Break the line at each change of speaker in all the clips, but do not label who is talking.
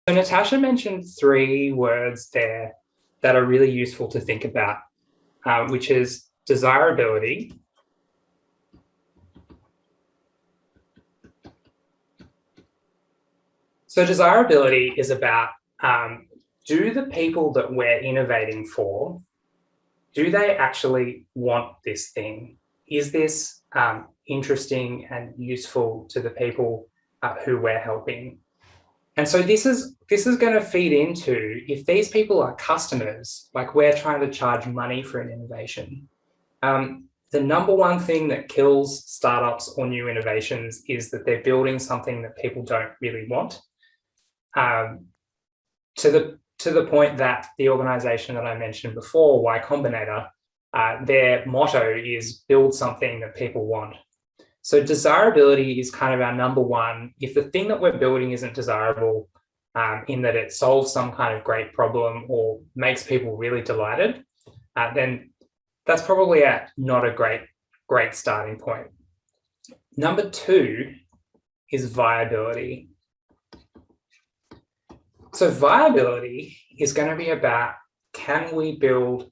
So Natasha mentioned three words there that are really useful to think about, which is desirability, so desirability is about, do the people that we're innovating for, do they actually want this thing? Is this interesting and useful to the people who we're helping? And so this is going to feed into, if these people are customers, like we're trying to charge money for an innovation, the number one thing that kills startups or new innovations is that they're building something that people don't really want. To the point that the organization that I mentioned before, Y Combinator, their motto is build something that people want. So desirability is kind of our number one. If the thing that we're building isn't desirable, in that it solves some kind of great problem or makes people really delighted, then that's probably not a great starting point. Number two is viability. So viability is going to be about, can we build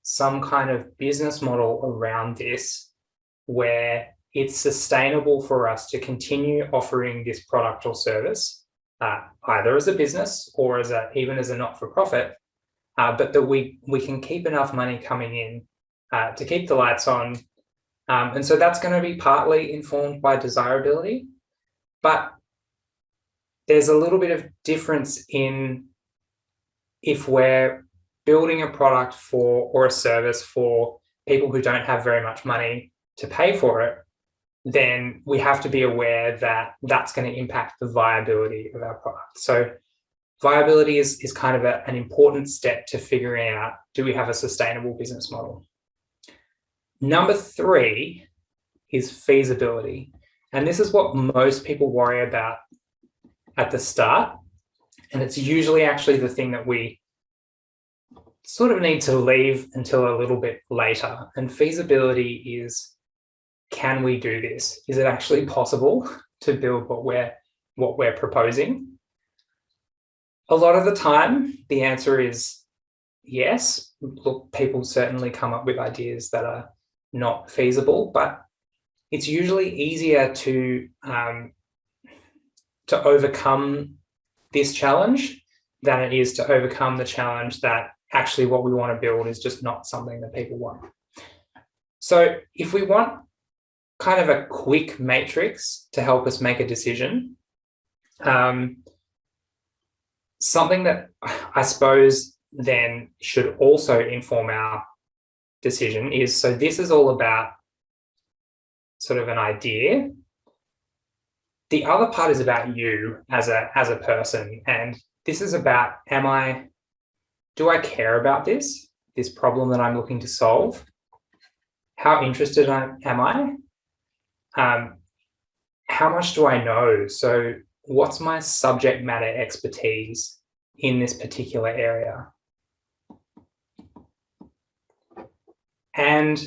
some kind of business model around this where it's sustainable for us to continue offering this product or service, either as a business or even as a not-for-profit, but that we can keep enough money coming in to keep the lights on. And so that's going to be partly informed by desirability, but there's a little bit of difference in if we're building a product for or a service for people who don't have very much money to pay for it, then we have to be aware that that's going to impact the viability of our product. So viability is kind of an important step to figuring out, do we have a sustainable business model? Number three is feasibility. And this is what most people worry about at the start. And it's usually actually the thing that we sort of need to leave until a little bit later. And feasibility is, can we do this? Is it actually possible to build what we're proposing? A lot of the time, the answer is yes. Look, people certainly come up with ideas that are not feasible, but it's usually easier to overcome this challenge than it is to overcome the challenge that actually what we want to build is just not something that people want. So if we want kind of a quick matrix to help us make a decision, something that I suppose then should also inform our decision is, so this is all about sort of an idea. The other part is about you as a person, and this is about, do I care about this problem that I'm looking to solve? How interested am I? How much do I know? So what's my subject matter expertise in this particular area? And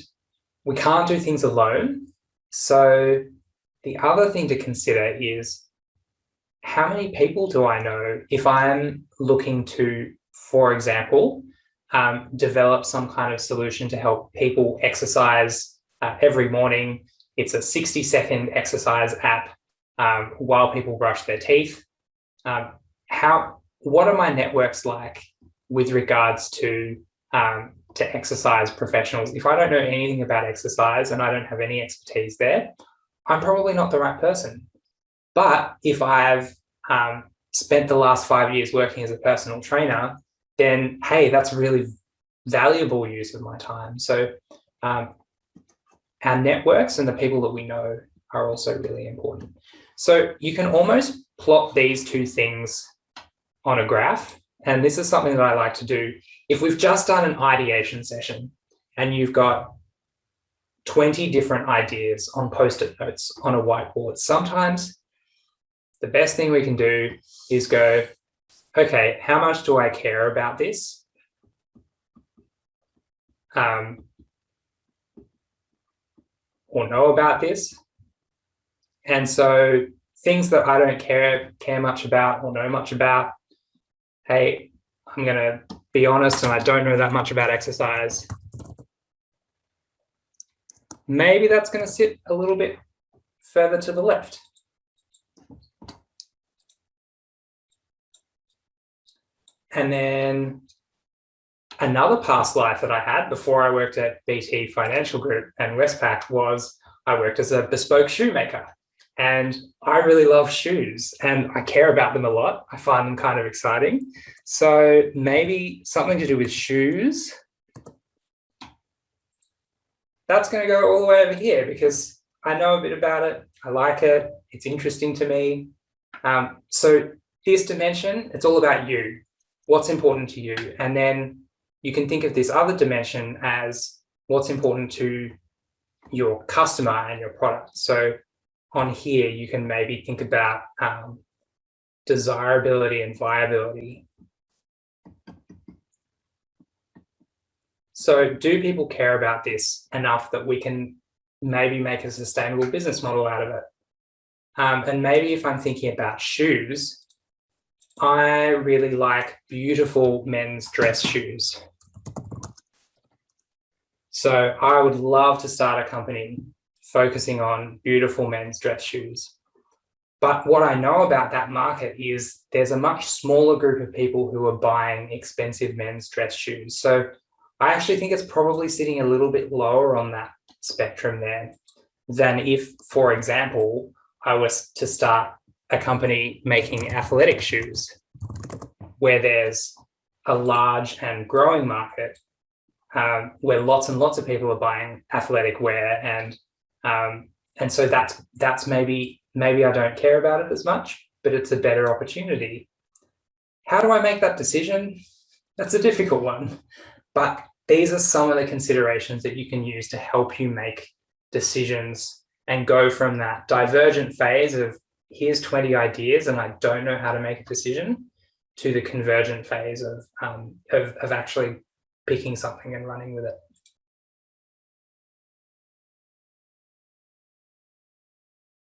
we can't do things alone. So the other thing to consider is, how many people do I know? If I'm looking to, for example, develop some kind of solution to help people exercise every morning. It's a 60-second exercise app while people brush their teeth. What are my networks like with regards to exercise professionals? If I don't know anything about exercise and I don't have any expertise there, I'm probably not the right person. But if I've spent the last 5 years working as a personal trainer, then, hey, that's really valuable use of my time. So our networks and the people that we know are also really important. So you can almost plot these two things on a graph. And this is something that I like to do. If we've just done an ideation session and you've got 20 different ideas on Post-it notes on a whiteboard, sometimes the best thing we can do is go, okay, how much do I care about this? Or know about this? And so things that I don't care much about or know much about, hey, I'm going to be honest and I don't know that much about exercise. Maybe that's going to sit a little bit further to the left. And then another past life that I had before I worked at BT Financial Group and Westpac was I worked as a bespoke shoemaker. And I really love shoes and I care about them a lot. I find them kind of exciting. So maybe something to do with shoes. That's going to go all the way over here because I know a bit about it. I like it. It's interesting to me. So this dimension, it's all about you. What's important to you? And then you can think of this other dimension as what's important to your customer and your product. So on here, you can maybe think about desirability and viability. So do people care about this enough that we can maybe make a sustainable business model out of it? And maybe if I'm thinking about shoes, I really like beautiful men's dress shoes. So I would love to start a company focusing on beautiful men's dress shoes. But what I know about that market is there's a much smaller group of people who are buying expensive men's dress shoes. So I actually think it's probably sitting a little bit lower on that spectrum there than if, for example, I was to start a company making athletic shoes where there's a large and growing market where lots and lots of people are buying athletic wear, and so that's maybe I don't care about it as much, but it's a better opportunity. How do I make that decision? That's a difficult one, but these are some of the considerations that you can use to help you make decisions and go from that divergent phase of here's 20 ideas and I don't know how to make a decision to the convergent phase of actually picking something and running with it.